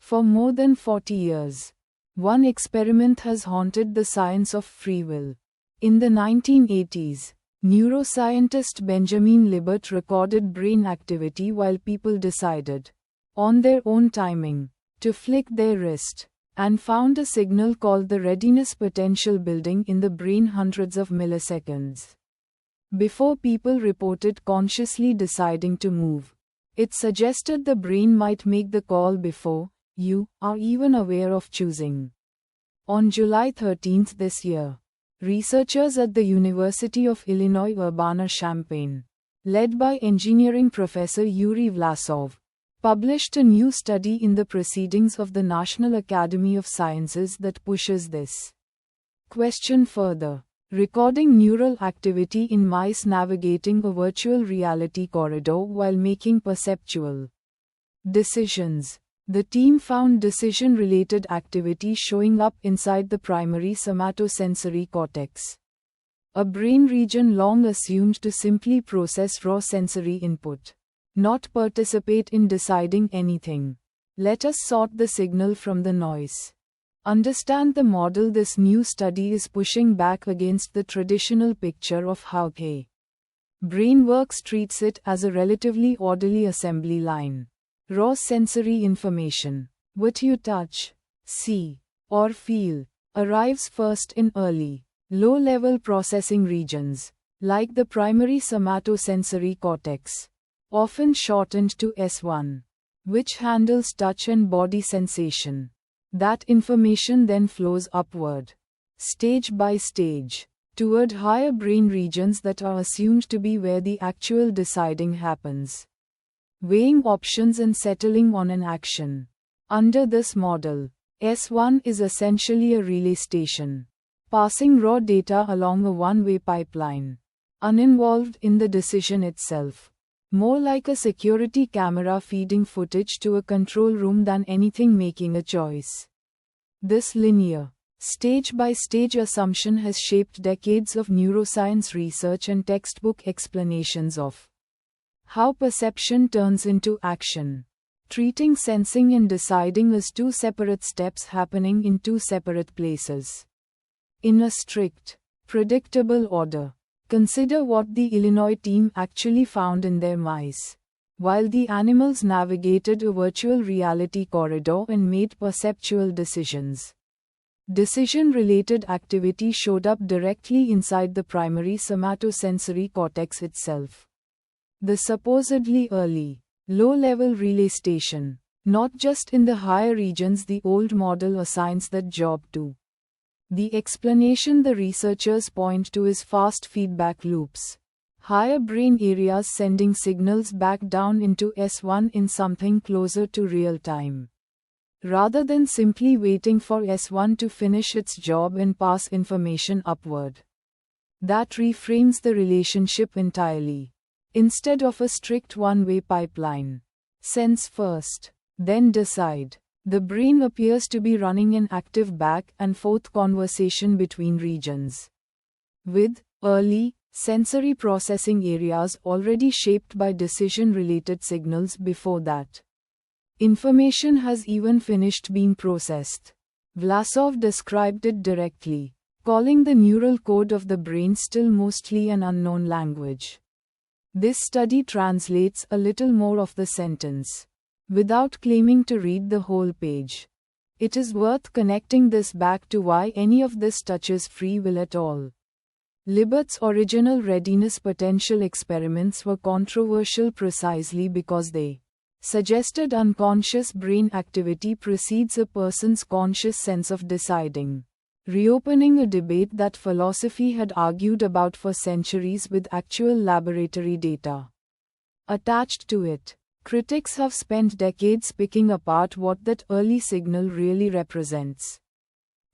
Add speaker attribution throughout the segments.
Speaker 1: For more than 40 years, one experiment has haunted the science of free will. In the 1980s, neuroscientist Benjamin Libet recorded brain activity while people decided, on their own timing, to flick their wrist, and found a signal called the readiness potential building in the brain hundreds of milliseconds before people reported consciously deciding to move. It suggested the brain might make the call before you are even aware of choosing. On July 13 this year, researchers at the University of Illinois Urbana-Champaign, led by engineering professor Yurii Vlasov, published a new study in the Proceedings of the National Academy of Sciences that pushes this question further, recording neural activity in mice navigating a virtual reality corridor while making perceptual decisions. The team found decision-related activity showing up inside the primary somatosensory cortex, a brain region long assumed to simply process raw sensory input, not participate in deciding anything. Let us sort the signal from the noise. Understand the model. This new study is pushing back against the traditional picture of how a brain works, treats it as a relatively orderly assembly line. Raw sensory information, what you touch, see, or feel, arrives first in early, low-level processing regions, like the primary somatosensory cortex, often shortened to S1, which handles touch and body sensation. That information then flows upward, stage by stage, toward higher brain regions that are assumed to be where the actual deciding happens. Weighing options and settling on an action. Under this model, S1 is essentially a relay station, passing raw data along a one-way pipeline, uninvolved in the decision itself. More like a security camera feeding footage to a control room than anything making a choice. This linear, stage-by-stage assumption has shaped decades of neuroscience research and textbook explanations of how perception turns into action, treating sensing and deciding as two separate steps happening in two separate places. In a strict, predictable order, consider what the Illinois team actually found in their mice. While the animals navigated a virtual reality corridor and made perceptual decisions, decision-related activity showed up directly inside the primary somatosensory cortex itself. The supposedly early, low-level relay station, not just in the higher regions the old model assigns that job to. The explanation the researchers point to is fast feedback loops. Higher brain areas sending signals back down into S1 in something closer to real time, rather than simply waiting for S1 to finish its job and pass information upward. That reframes the relationship entirely. Instead of a strict one-way pipeline, sense first, then decide, the brain appears to be running an active back and forth conversation between regions, with early, sensory processing areas already shaped by decision-related signals before that information has even finished being processed. Vlasov described it directly, calling the neural code of the brain still mostly an unknown language. This study translates a little more of the sentence, without claiming to read the whole page. It is worth connecting this back to why any of this touches free will at all. Libet's original readiness potential experiments were controversial precisely because they suggested unconscious brain activity precedes a person's conscious sense of deciding, reopening a debate that philosophy had argued about for centuries with actual laboratory data attached to it. Critics have spent decades picking apart what that early signal really represents.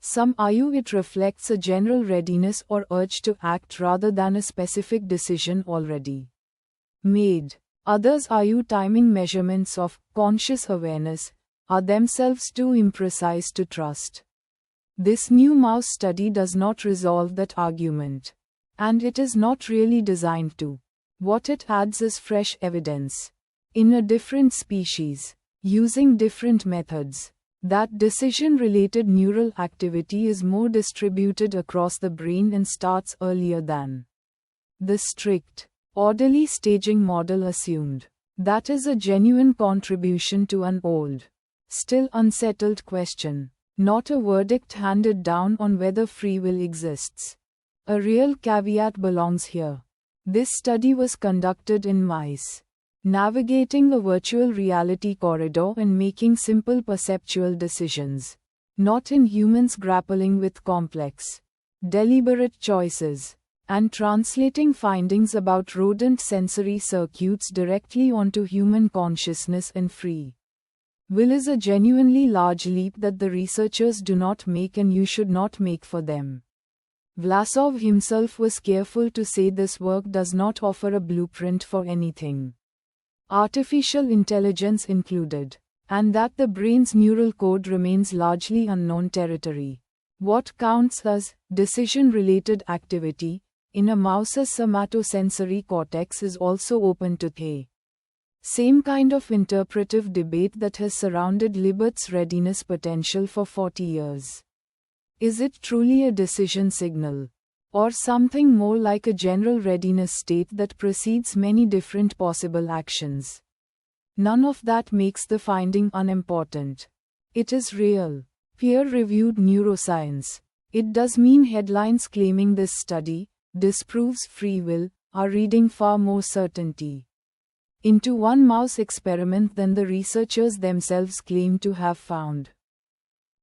Speaker 1: Some argue it reflects a general readiness or urge to act rather than a specific decision already made. Others argue timing measurements of conscious awareness are themselves too imprecise to trust. This new mouse study does not resolve that argument, and it is not really designed to. What it adds is fresh evidence. In a different species, using different methods, that decision-related neural activity is more distributed across the brain and starts earlier than the strict, orderly staging model assumed. That is a genuine contribution to an old, still unsettled question, not a verdict handed down on whether free will exists. A real caveat belongs here. This study was conducted in mice, navigating a virtual reality corridor and making simple perceptual decisions, not in humans grappling with complex, deliberate choices, and translating findings about rodent sensory circuits directly onto human consciousness and free will is a genuinely large leap that the researchers do not make and you should not make for them. Vlasov himself was careful to say this work does not offer a blueprint for anything, artificial intelligence included, and that the brain's neural code remains largely unknown territory. What counts as decision-related activity in a mouse's somatosensory cortex is also open to the same kind of interpretive debate that has surrounded Libet's readiness potential for 40 years. Is it truly a decision signal, or something more like a general readiness state that precedes many different possible actions? None of that makes the finding unimportant. It is real, peer-reviewed neuroscience. It does mean headlines claiming this study disproves free will are reading far more certainty into one mouse experiment than the researchers themselves claim to have found.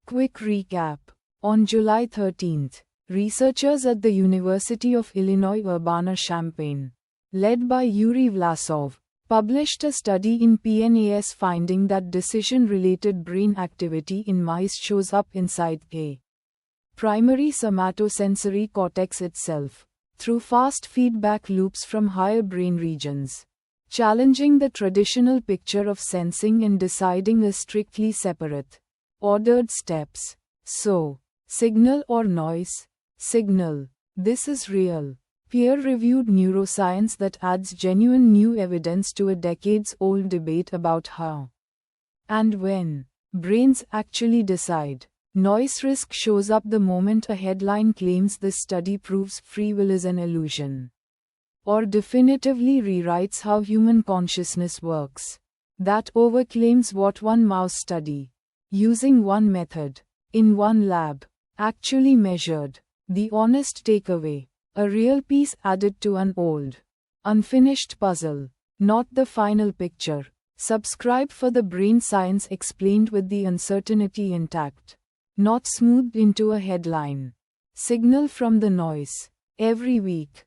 Speaker 1: Quick recap. On July 13, researchers at the University of Illinois Urbana-Champaign, led by Yurii Vlasov, published a study in PNAS finding that decision-related brain activity in mice shows up inside the primary somatosensory cortex itself, through fast feedback loops from higher brain regions, challenging the traditional picture of sensing and deciding as strictly separate, ordered steps. So, signal or noise? Signal. This is real, peer-reviewed neuroscience that adds genuine new evidence to a decades-old debate about how and when brains actually decide. Noise risk shows up the moment a headline claims this study proves free will is an illusion, or definitively rewrites how human consciousness works. That overclaims what one mouse study, using one method, in one lab, actually measured. The honest takeaway: a real piece added to an old, unfinished puzzle, not the final picture. Subscribe for the brain science explained with the uncertainty intact, not smoothed into a headline. Signal from the noise. Every week.